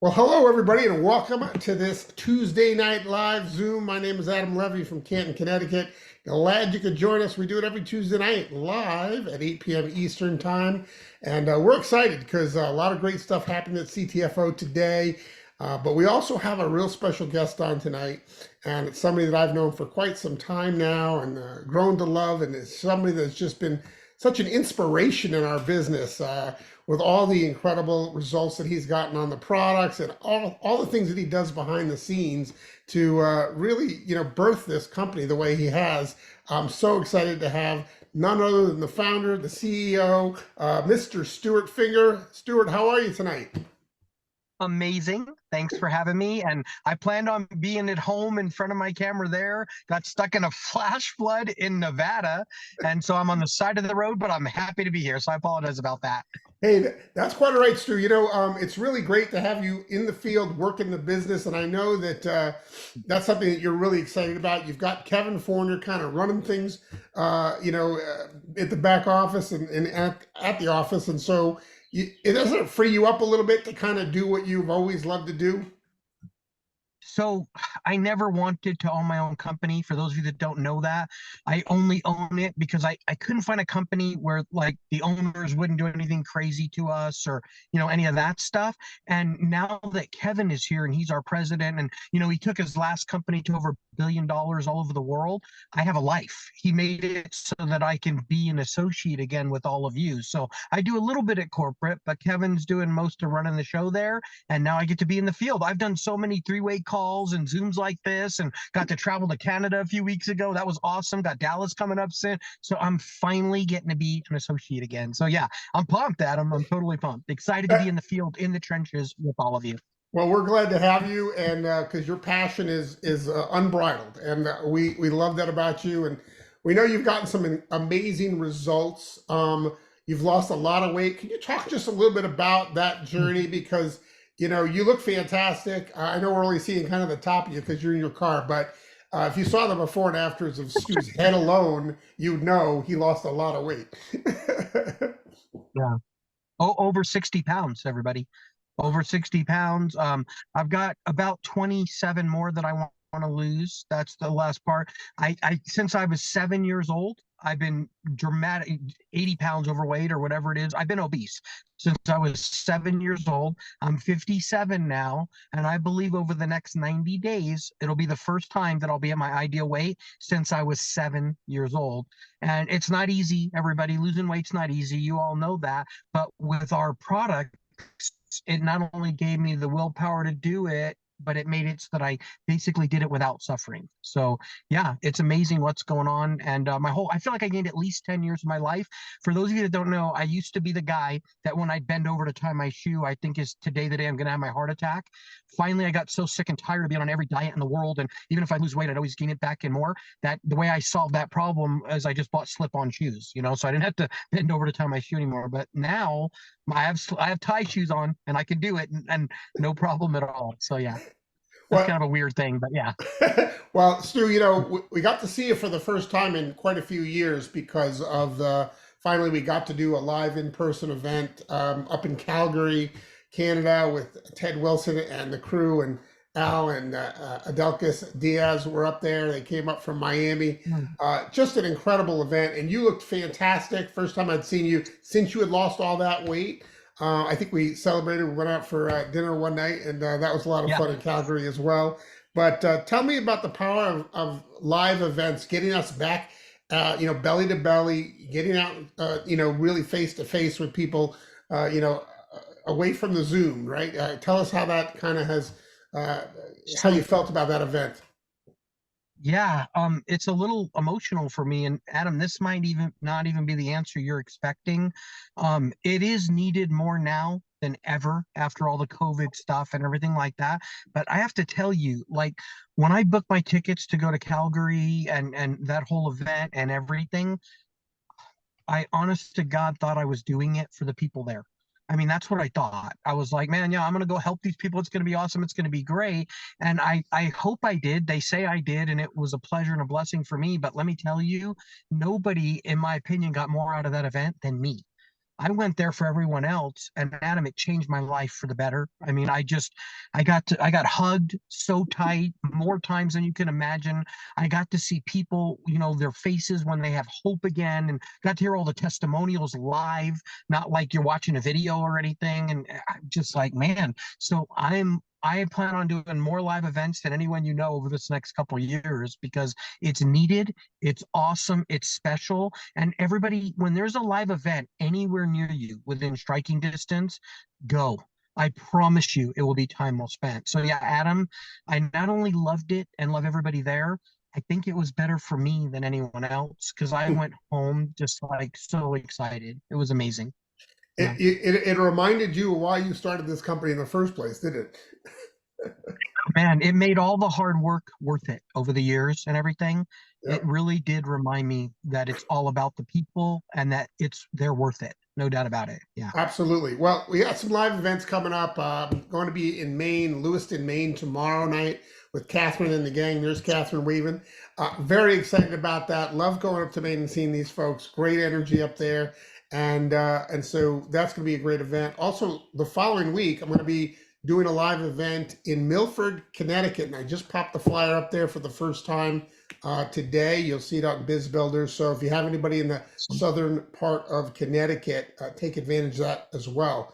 Well, hello, everybody, and welcome to this Tuesday night live Zoom. My name is Adam Levy from Canton, Connecticut. Glad you could join us. We do it every Tuesday night live at 8 p.m. Eastern Time. And we're excited because a lot of great stuff happened at CTFO today. But we also have a real special guest on tonight. And it's somebody that I've known for quite some time now and grown to love. And it's somebody that's just been such an inspiration in our business. With all the incredible results that he's gotten on the products and all the things that he does behind the scenes to really, birth this company the way he has. I'm so excited to have none other than the founder, the CEO, Mr. Stuart Finger. Stuart, how are you tonight? Amazing. Thanks for having me. And I planned on being at home in front of my camera there. Got stuck in a flash flood in Nevada. And so I'm on the side of the road, but I'm happy to be here. So I apologize about that. Hey, that's quite all right, Stu. It's really great to have you in the field working the business, and I know that that's something that you're really excited about. You've got Kevin Forner kind of running things, at the back office and at the office, and so it doesn't free you up a little bit to kind of do what you've always loved to do. So I never wanted to own my own company. For those of you that don't know that, I only own it because I couldn't find a company where like the owners wouldn't do anything crazy to us or, any of that stuff. And now that Kevin is here and he's our president and, he took his last company to over $1 billion all over the world, I have a life. He made it so that I can be an associate again with all of you. So I do a little bit at corporate, but Kevin's doing most of running the show there. And now I get to be in the field. I've done so many three-way calls and Zooms like this and got to travel to Canada a few weeks ago. That was awesome. Got Dallas coming up soon. So I'm finally getting to be an associate again. So yeah, I'm pumped, Adam. I'm totally pumped. Excited to be in the field, in the trenches with all of you. Well, we're glad to have you, and because your passion is unbridled, and we love that about you. And we know you've gotten some amazing results. You've lost a lot of weight. Can you talk just a little bit about that journey? Because you look fantastic. I know we're only seeing kind of the top of you because you're in your car, but if you saw the before and afters of Stu's head alone, you'd know he lost a lot of weight. Yeah. Oh, over 60 pounds, everybody. Over 60 pounds. I've got about 27 more that I want to lose. That's the last part. I since I was 7 years old, I've been dramatic 80 pounds overweight or whatever it is. I've been obese since I was 7 years old. I'm 57 now, and I believe over the next 90 days, it'll be the first time that I'll be at my ideal weight since I was 7 years old. And it's not easy, everybody. Losing weight's not easy. You all know that. But with our product, it not only gave me the willpower to do it, but it made it so that I basically did it without suffering. So yeah, it's amazing what's going on. And I feel like I gained at least 10 years of my life. For those of you that don't know, I used to be the guy that when I'd bend over to tie my shoe, I think is today the day I'm going to have my heart attack. Finally, I got so sick and tired of being on every diet in the world. And even if I lose weight, I'd always gain it back and more. That the way I solved that problem is I just bought slip-on shoes, so I didn't have to bend over to tie my shoe anymore. But now I have tie shoes on and I can do it and no problem at all. So yeah, that's Well, kind of a weird thing, but yeah. well, Stu, we got to see you for the first time in quite a few years because of the finally we got to do a live in-person event up in Calgary, Canada, with Ted Wilson and the crew, and Al and Adelkis Diaz were up there. They came up from Miami. Mm. Just an incredible event, and you looked fantastic. First time I'd seen you since you had lost all that weight. I think we celebrated. We went out for dinner one night, and that was a lot of Yeah. fun in Calgary as well. But tell me about the power of live events, getting us back, belly to belly, getting out, really face to face with people, away from the Zoom, right? Tell us how that kind of has, uh, how you So felt about that event. yeah, it's a little emotional for me. And Adam, this might even not even be the answer you're expecting. It is needed more now than ever after all the COVID stuff and everything like that. But I have to tell you, like when I booked my tickets to go to Calgary and that whole event and everything, I honest to God thought I was doing it for the people there. I mean, that's what I thought. I was like, man, yeah, I'm gonna go help these people. It's gonna be awesome. It's gonna be great. And I hope I did. They say I did, and it was a pleasure and a blessing for me. But let me tell you, nobody, in my opinion, got more out of that event than me. I went there for everyone else, and Adam, it changed my life for the better. I mean, I got hugged so tight more times than you can imagine. I got to see people, their faces when they have hope again, and got to hear all the testimonials live, not like you're watching a video or anything. And I'm just like, man. So I plan on doing more live events than anyone over this next couple of years because it's needed, it's awesome, it's special, and everybody, when there's a live event anywhere near you within striking distance, go. I promise you it will be time well spent. So yeah, Adam, I not only loved it and love everybody there, I think it was better for me than anyone else because I went home just like so excited. It was amazing. Yeah. It reminded you of why you started this company in the first place, did it? Man, it made all the hard work worth it over the years and everything. It Yep. really did remind me that it's all about the people and that they're worth it. No doubt about it. Yeah. Absolutely. Well, we got some live events coming up. Going to be in Maine, Lewiston, Maine, tomorrow night with Catherine and the gang. There's Catherine Weaven. Very excited about that. Love going up to Maine and seeing these folks. Great energy up there, and so that's going to be a great event. Also, the following week, I'm going to be doing a live event in Milford, Connecticut, and I just popped the flyer up there for the first time today. You'll see it out in Biz Builders. So if you have anybody in the southern part of Connecticut, take advantage of that as well.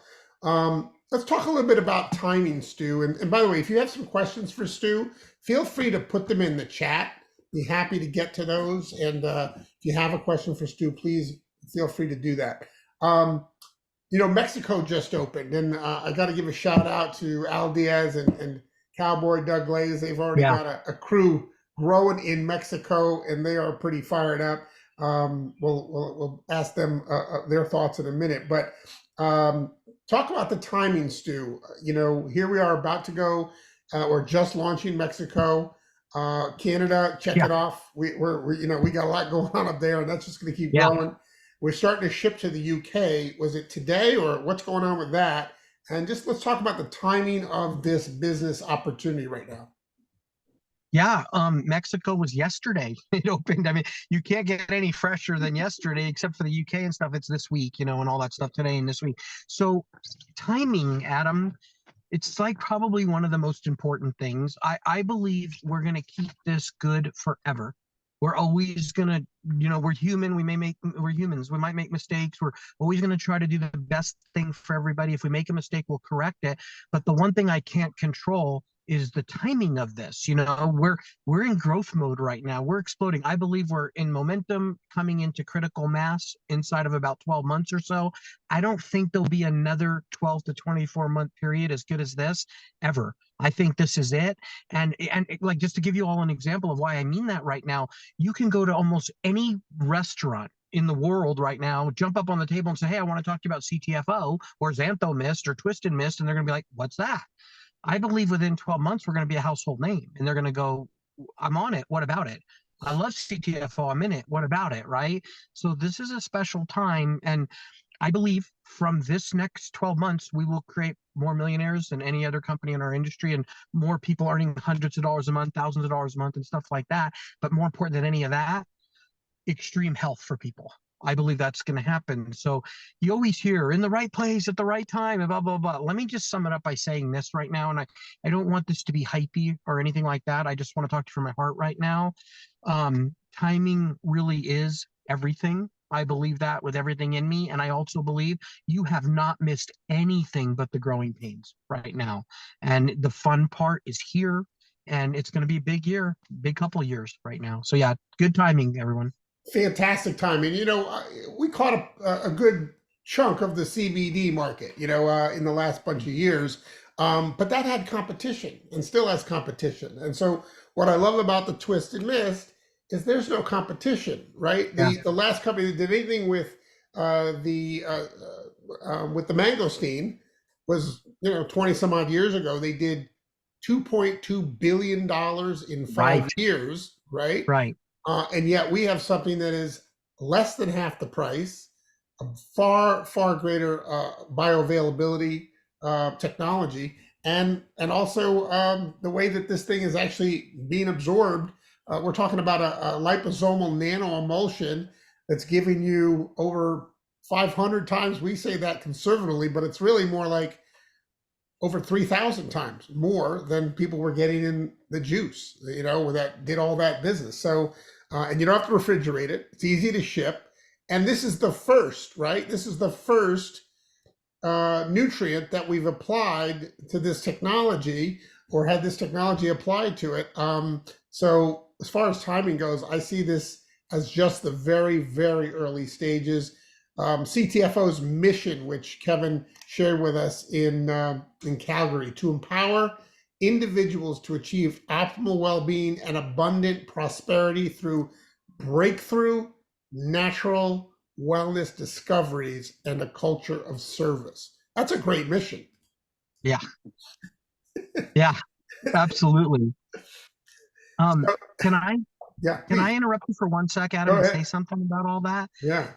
Let's talk a little bit about timing, Stu. And by the way, if you have some questions for Stu, feel free to put them in the chat. Be happy to get to those. And if you have a question for Stu, please feel free to do that. Mexico just opened, and I got to give a shout out to Al Diaz and Cowboy Doug Glaze. They've already Yeah. got a crew growing in Mexico, and they are pretty fired up. We'll ask them their thoughts in a minute, but talk about the timing, Stu. Here we are about to go. We're just launching Mexico, Canada. Check Yeah. it off. We got a lot going on up there, and that's just going to keep Yeah. growing. We're starting to ship to the UK. Was it today, or what's going on with that? And just let's talk about the timing of this business opportunity right now. Yeah, Mexico was yesterday. It opened. I mean, you can't get any fresher than yesterday, except for the UK and stuff. It's this week, and all that stuff today and this week. So timing, Adam, it's like probably one of the most important things. I believe we're going to keep this good forever. We're always going to, we're human. We're humans. We might make mistakes. We're always going to try to do the best thing for everybody. If we make a mistake, we'll correct it. But the one thing I can't control is the timing of this. We're in growth mode right now. We're exploding. I believe we're in momentum coming into critical mass inside of about 12 months or so. I don't think there'll be another 12 to 24-month period as good as this ever. I think this is it. And like, just to give you all an example of why I mean that right now, you can go to almost any restaurant in the world right now, jump up on the table and say, hey, I want to talk to you about CTFO or Xantho Mist or Twisted Mist. And they're going to be like, what's that? I believe within 12 months, we're going to be a household name, and they're going to go, I'm on it. What about it? I love CTFO. I'm in it. What about it? Right. So this is a special time. And I believe from this next 12 months, we will create more millionaires than any other company in our industry and more people earning hundreds of dollars a month, thousands of dollars a month and stuff like that. But more important than any of that, extreme health for people. I believe that's going to happen. So you always hear in the right place at the right time and blah, blah, blah. Let me just sum it up by saying this right now. And I don't want this to be hypey or anything like that. I just want to talk to you from my heart right now. Timing really is everything. I believe that with everything in me. And I also believe you have not missed anything but the growing pains right now. And the fun part is here. And it's going to be a big year, big couple of years right now. So yeah, good timing, everyone. Fantastic timing. We caught a good chunk of the CBD market, in the last bunch of years. But that had competition and still has competition. And so what I love about the Twisted Mist is there's no competition, right? Yeah. The last company that did anything with the mangosteen was 20 some odd years ago. They did $2.2 billion in 5 years, right? Right. And yet we have something that is less than half the price, a far, far greater bioavailability technology, and also the way that this thing is actually being absorbed. We're talking about a liposomal nanoemulsion that's giving you over 500 times. We say that conservatively, but it's really more like over 3,000 times more than people were getting in the juice, that did all that business. So, and you don't have to refrigerate it. It's easy to ship. And this is the first, right? This is the first nutrient that we've applied to this technology, or had this technology applied to it. So as far as timing goes, I see this as just the very, very early stages. CTFO's mission, which Kevin shared with us in Calgary, to empower individuals to achieve optimal well-being and abundant prosperity through breakthrough natural wellness discoveries and a culture of service. That's a great mission. Yeah. Yeah, absolutely. So, Can I yeah, can I please. interrupt you for 1 sec, Go Adam, and say ahead. something about all that? Yeah.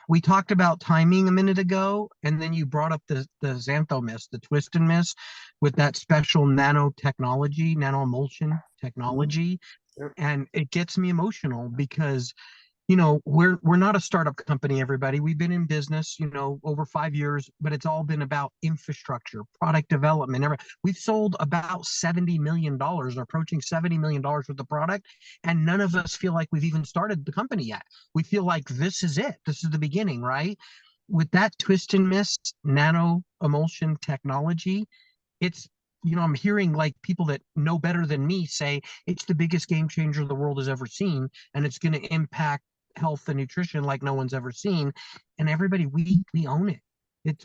We talked about timing a minute ago, and then you brought up the xantho mist, the twist and mist, with that special nanotechnology, nanoemulsion Mhm. technology. Yeah. And it gets me emotional because we're not a startup company, everybody. We've been in business, over 5 years, but it's all been about infrastructure, product development. We've sold about $70 million, or approaching $70 million worth of product, and none of us feel like we've even started the company yet. We feel like this is it. This is the beginning, right? With that twist and mist nano emulsion technology, it's I'm hearing like people that know better than me say it's the biggest game changer the world has ever seen, and it's going to impact health and nutrition like no one's ever seen. And everybody, we own it.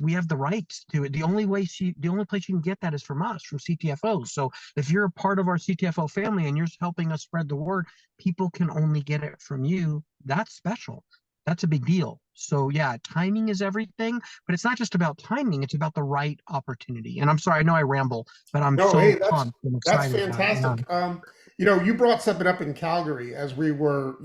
We have the rights to it. The only place you can get that is from us, from CTFO. So if you're a part of our CTFO family and you're helping us spread the word, people can only get it from you. That's special. That's a big deal. So yeah, timing is everything, but it's not just about timing, it's about the right opportunity. And I'm sorry, I know I ramble, but I'm No, hey, so that's pumped and that's excited about it. Yeah. fantastic. You brought something up in Calgary as we were,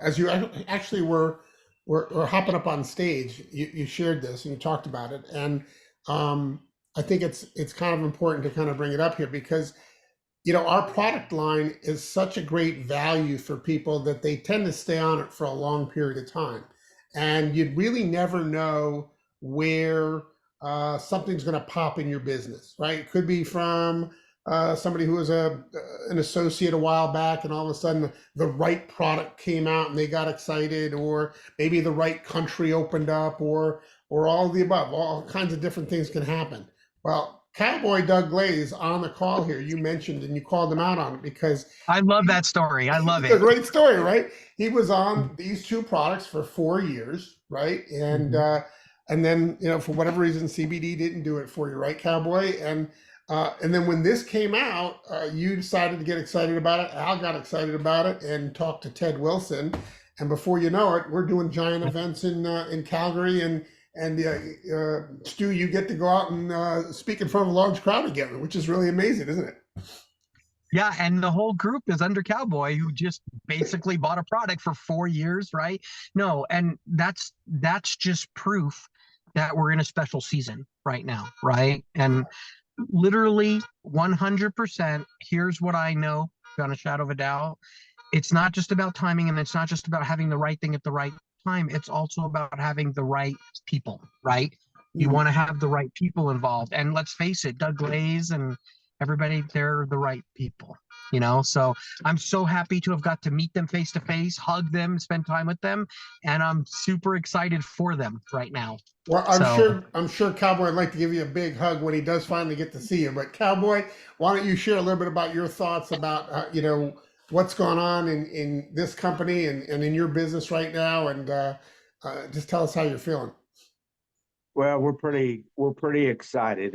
as you actually were hopping up on stage. You shared this and you talked about it, and I think it's kind of important to kind of bring it up here because our product line is such a great value for people that they tend to stay on it for a long period of time. And you'd really never know where something's going to pop in your business, right? It could be from somebody who was an associate a while back, and all of a sudden the right product came out and they got excited, or maybe the right country opened up, or all of the above. All kinds of different things can happen. Well, Cowboy Doug Glaze on the call here, you mentioned and you called him out on it because I love that story. I love it's a it. great story, right? He was on these two products for 4 years, right? Mhm. And then for whatever reason CBD didn't do it for you, right, Cowboy? And then when this came out, you decided to get excited about it. Al got excited about it and talked to Ted Wilson, and before you know it, we're doing giant events in Calgary, and Stu, you get to go out and speak in front of a large crowd again, which is really amazing, isn't it? Yeah, and the whole group is under Cowboy, who just basically bought a product for 4 years, right? No, and that's just proof that we're in a special season right now, right? And literally 100%, here's what I know beyond a shadow of a doubt. It's not just about timing, and it's not just about having the right thing at the right time. It's also about having the right people, right? You Mhm. want to have the right people involved. And let's face it, Doug Glaze and everybody, they're the right people. So I'm so happy to have got to meet them face to face, hug them, spend time with them, and I'm super excited for them right now. Well, So I'm sure Cowboy would like to give you a big hug when he does finally get to see you. But Cowboy, why don't you share a little bit about your thoughts about what's going on in this company and in your business right now, and just tell us how you're feeling. Well, we're pretty excited.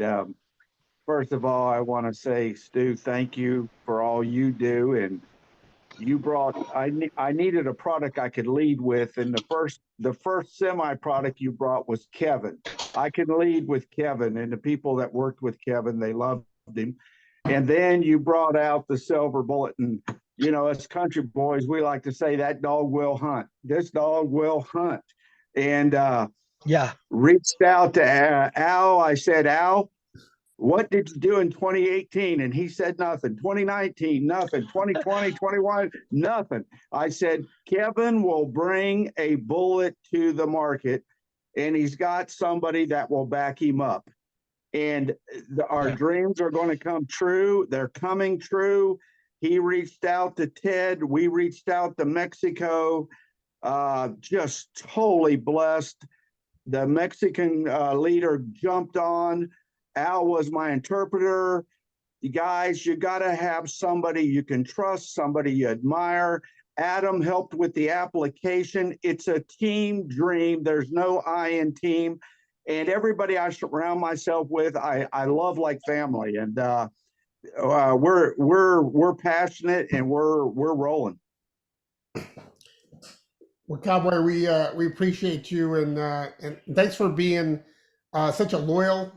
First of all, I want to say, Stu, thank you for all you do. And you brought I needed a product I could lead with, and the first semi product you brought was Kevin. I can lead with Kevin, and the people that worked with Kevin, they loved him. And then you brought out the silver bullet, and as country boys, we like to say that dog will hunt. This dog will hunt. And yeah, reached out to Al. I said, Al, what did you do in 2018? And he said nothing. 2019, nothing. 2020, 21, nothing. I said, Kevin will bring a bullet to the market, and he's got somebody that will back him up. And our dreams are going to come true. They're coming true. He reached out to Ted. We reached out to Mexico. Just totally blessed. The Mexican leader jumped on. Al was my interpreter. You guys, you got to have somebody you can trust, somebody you admire. Adam helped with the application. It's a team dream. There's no I in team. And everybody I surround myself with, I love like family. And we're passionate and we're rolling. Well, Cowboy, we appreciate you, and thanks for being such a loyal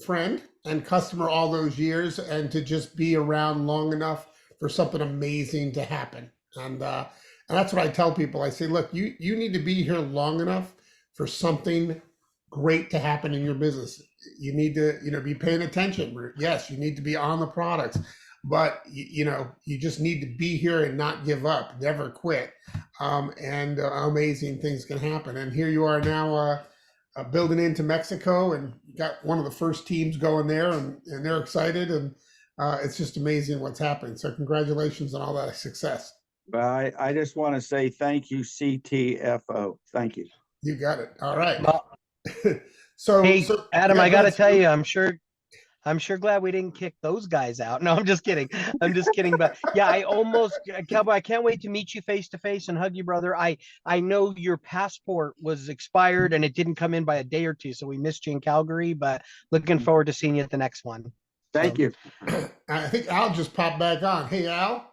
friend and customer all those years, and to just be around long enough for something amazing to happen. And that's what I tell people. I say, look, you need to be here long enough for something great to happen in your business. You need to, be paying attention. Yes, you need to be on the products, but you just need to be here and not give up, never quit. And amazing things can happen. And here you are now, building into Mexico, and got one of the first teams going there, and they're excited, and it's just amazing what's happening. So congratulations on all that success. I just want to say thank you, CTFO. Thank you. You got it. All right. Well, so Adam, yeah, I got to let's- tell you, I'm sure glad we didn't kick those guys out. No, I'm just kidding. But yeah, Cowboy, I can't wait to meet you face to face and hug you, brother. I know your passport was expired and it didn't come in by a day or two, so we missed you in Calgary, but looking forward to seeing you at the next one. Thank you. I think Al just popped back on. Hey, Al,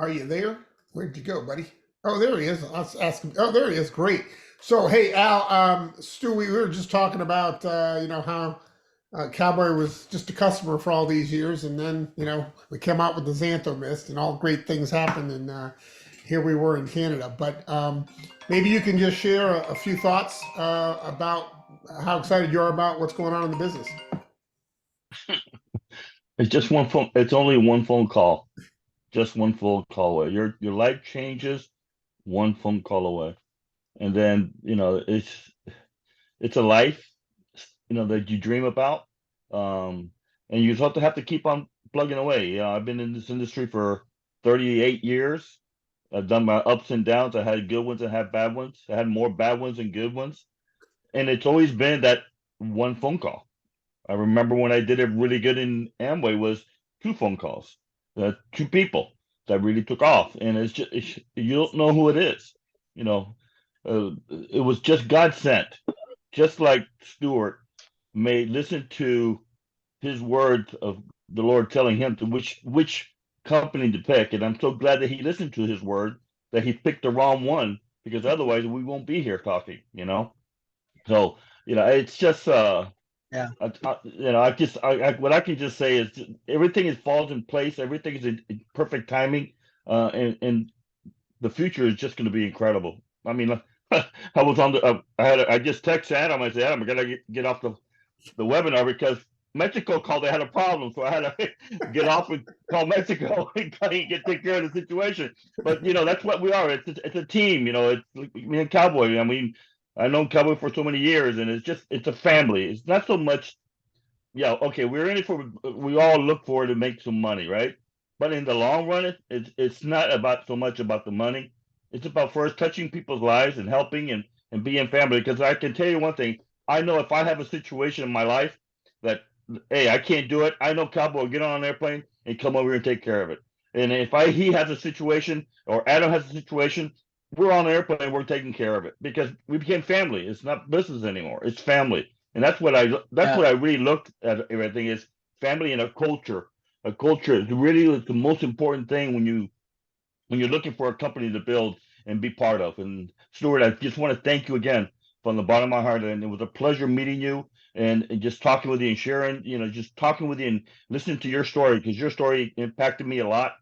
are you there? Where'd you go, buddy? Oh, there he is. Let's ask him. Oh, there he is. Great. So, hey, Al, Stu, we were just talking about, how Cowboy was just a customer for all these years. And then, we came out with the Xantho Mist and all great things happened. And here we were in Canada. But maybe you can just share a few thoughts about how excited you are about what's going on in the business. It's just one phone. It's only one phone call. Just one phone call away. Your life changes one phone call away. And then, it's a life, that you dream about. And you just have to keep on plugging away. I've been in this industry for 38 years. I've done my ups and downs. I had good ones and had bad ones. I had more bad ones than good ones. And it's always been that one phone call. I remember when I did it really good in Amway was 2 phone calls, 2 people that really took off. And you don't know who it is. It was just God sent, just like Stuart may listen to his words of the Lord telling him to which company to pick. And I'm so glad that he listened to his word, that he picked the wrong one, because otherwise we won't be here talking, So, it's just, Yeah. what I can just say is everything falls in place. Everything is in perfect timing. And the future is just going to be incredible. I mean, I was on I just texted Adam. I said, Adam, I gotta get off the webinar because Mexico called. They had a problem, so I had to get off and call Mexico and take care of the situation. But that's what we are. It's a team. It's like me and Cowboy. I mean, I've known Cowboy for so many years, and it's a family. It's not so much. Yeah, okay, we're in it we all look for to make some money, right? But in the long run, it's not about so much about the money. It's about first touching people's lives and helping and being family. Because I can tell you one thing, I know if I have a situation in my life that, hey, I can't do it, I know Cowboy will get on an airplane and come over here and take care of it. And if he has a situation or Adam has a situation, we're on an airplane, we're taking care of it because we became family. It's not business anymore. It's family. And that's what I really looked at everything is family and a culture. A culture is really the most important thing when you're looking for a company to build and be part of. And Stuart, I just want to thank you again from the bottom of my heart. And it was a pleasure meeting you and just talking with you and sharing, just talking with you and listening to your story, because your story impacted me a lot.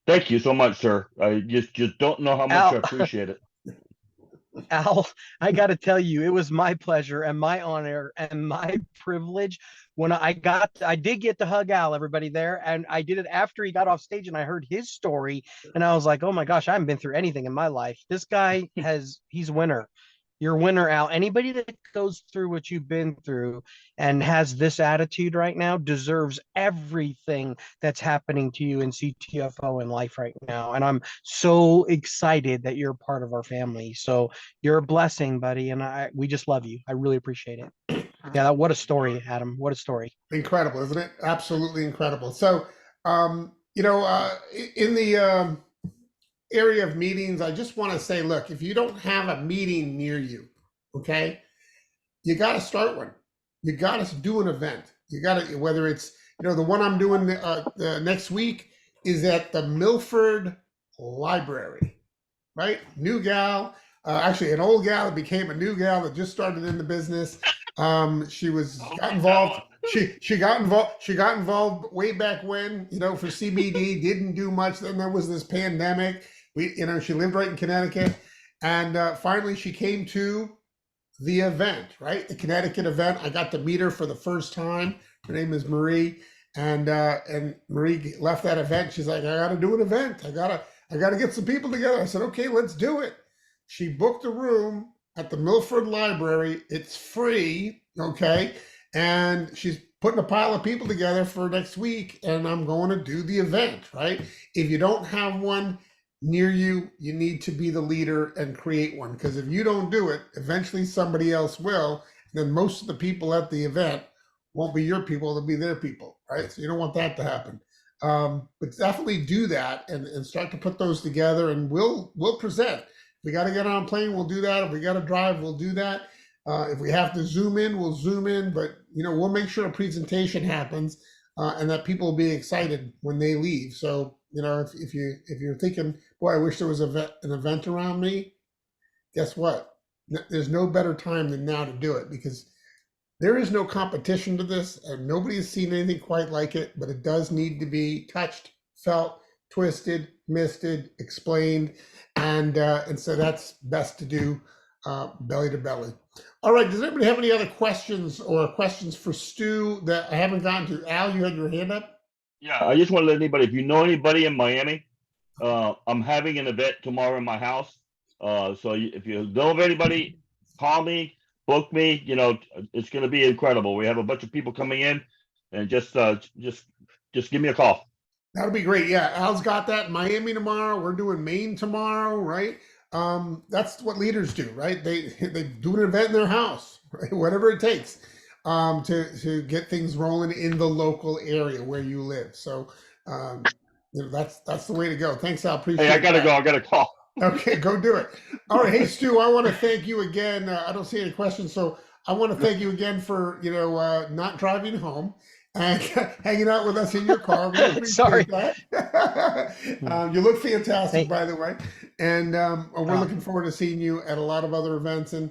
Thank you so much, sir. I just don't know how much I appreciate it. Al, I got to tell you, it was my pleasure and my honor and my privilege when I did get to hug Al, everybody there. And I did it after he got off stage and I heard his story. And I was like, oh my gosh, I haven't been through anything in my life. This guy he's a winner. You're a winner, Al. Anybody that goes through what you've been through and has this attitude right now deserves everything that's happening to you in CTFO in life right now. And I'm so excited that you're a part of our family. So you're a blessing, buddy, and we just love you. I really appreciate it. Yeah, what a story, Adam. What a story. Incredible, isn't it? Absolutely incredible. So, in the area of meetings, I just want to say, look, if you don't have a meeting near you, okay, you got to start one. You got to do an event. You got to, whether it's, the one I'm doing the next week is at the Milford Library, right? New gal, actually an old gal that became a new gal that just started in the business. She got involved. She got involved. She got involved way back when, for CBD. Didn't do much. Then there was this pandemic. She lived right in Connecticut, and finally she came to the event, right? The Connecticut event. I got to meet her for the first time. Her name is Marie, and Marie left that event. She's like, I got to do an event. I gotta get some people together. I said, okay, let's do it. She booked a room at the Milford Library. It's free, okay? And she's putting a pile of people together for next week, and I'm going to do the event, right? If you don't have one near you, you need to be the leader and create one, because if you don't do it, eventually somebody else will. And then most of the people at the event won't be your people, they'll be their people, right? So you don't want that to happen. But definitely do that and start to put those together, and we'll present. If we got to get on a plane, we'll do that. If we got to drive, we'll do that. If we have to zoom in, we'll zoom in. But we'll make sure a presentation happens and that people will be excited when they leave. So if you're thinking, boy, I wish there was an event around me, guess what? There's no better time than now to do it, because there is no competition to this, and nobody has seen anything quite like it, but it does need to be touched, felt, twisted, misted, explained, and so that's best to do belly to belly. All right, does anybody have any other questions or questions for Stu that I haven't gotten to? Al, you had your hand up? Yeah, I just want to let anybody, if you know anybody in Miami, I'm having an event tomorrow in my house. So if you know of anybody, call me, book me. It's going to be incredible. We have a bunch of people coming in, and just give me a call. That'll be great. Yeah, Al's got that. Miami tomorrow. We're doing Maine tomorrow, right? That's what leaders do, right? They do an event in their house, right? Whatever it takes to get things rolling in the local area where you live. So that's the way to go. Thanks, Al. Appreciate it. Hey, I gotta go. I got a call. Okay, go do it. All right. Hey, Stu, I want to thank you again. I don't see any questions, so I want to thank you again for not driving home and hanging out with us in your car. We appreciate Sorry. that. You look fantastic, by the way, and we're looking forward to seeing you at a lot of other events. And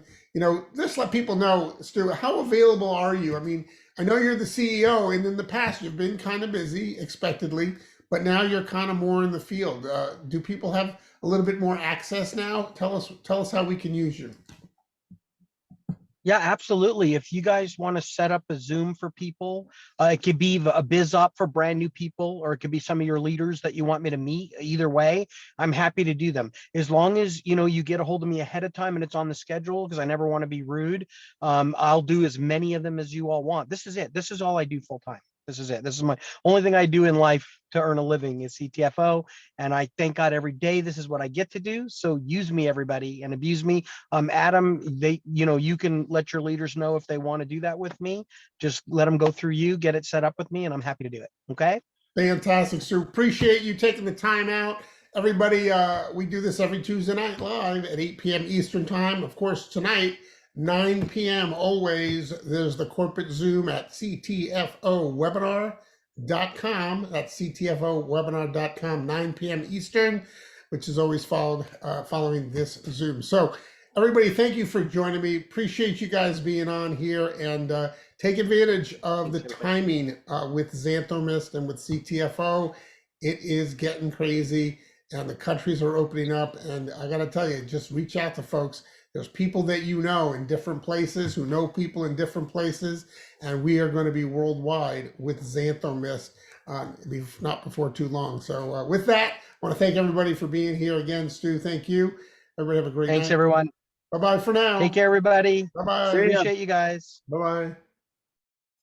just let people know, Stu, how available are you? I mean, I know you're the CEO, and in the past you've been kind of busy, expectedly, but now you're kind of more in the field. Do people have a little bit more access now? Tell us how we can use you. Yeah, absolutely. If you guys want to set up a Zoom for people, it could be a biz op for brand new people, or it could be some of your leaders that you want me to meet. Either way, I'm happy to do them. As long as, you get a hold of me ahead of time and it's on the schedule, because I never want to be rude. I'll do as many of them as you all want. This is it. This is all I do full time. This is it. This is my only thing I do in life to earn a living is CTFO. And I thank God every day this is what I get to do. So use me, everybody, and abuse me. Adam, you can let your leaders know if they want to do that with me. Just let them go through you, get it set up with me, and I'm happy to do it. Okay. Fantastic, Stu. Appreciate you taking the time out. Everybody, we do this every Tuesday night live at 8 p.m. Eastern time. Of course, tonight, 9 p.m. always, there's the corporate Zoom at ctfowebinar.com. That's ctfowebinar.com, 9 p.m. Eastern, which is always following this Zoom. So everybody, thank you for joining me. Appreciate you guys being on here, and take advantage of the timing with Xantho and with CTFO. It is getting crazy, and the countries are opening up. And I got to tell you, just reach out to folks. There's people that you know in different places who know people in different places, and we are going to be worldwide with Xantho not before too long. So with that, I want to thank everybody for being here again. Stu, thank you. Everybody have a great Thanks, night. everyone. Bye-bye for now. Take care, everybody. Bye-bye. See ya. Appreciate you guys. Bye-bye.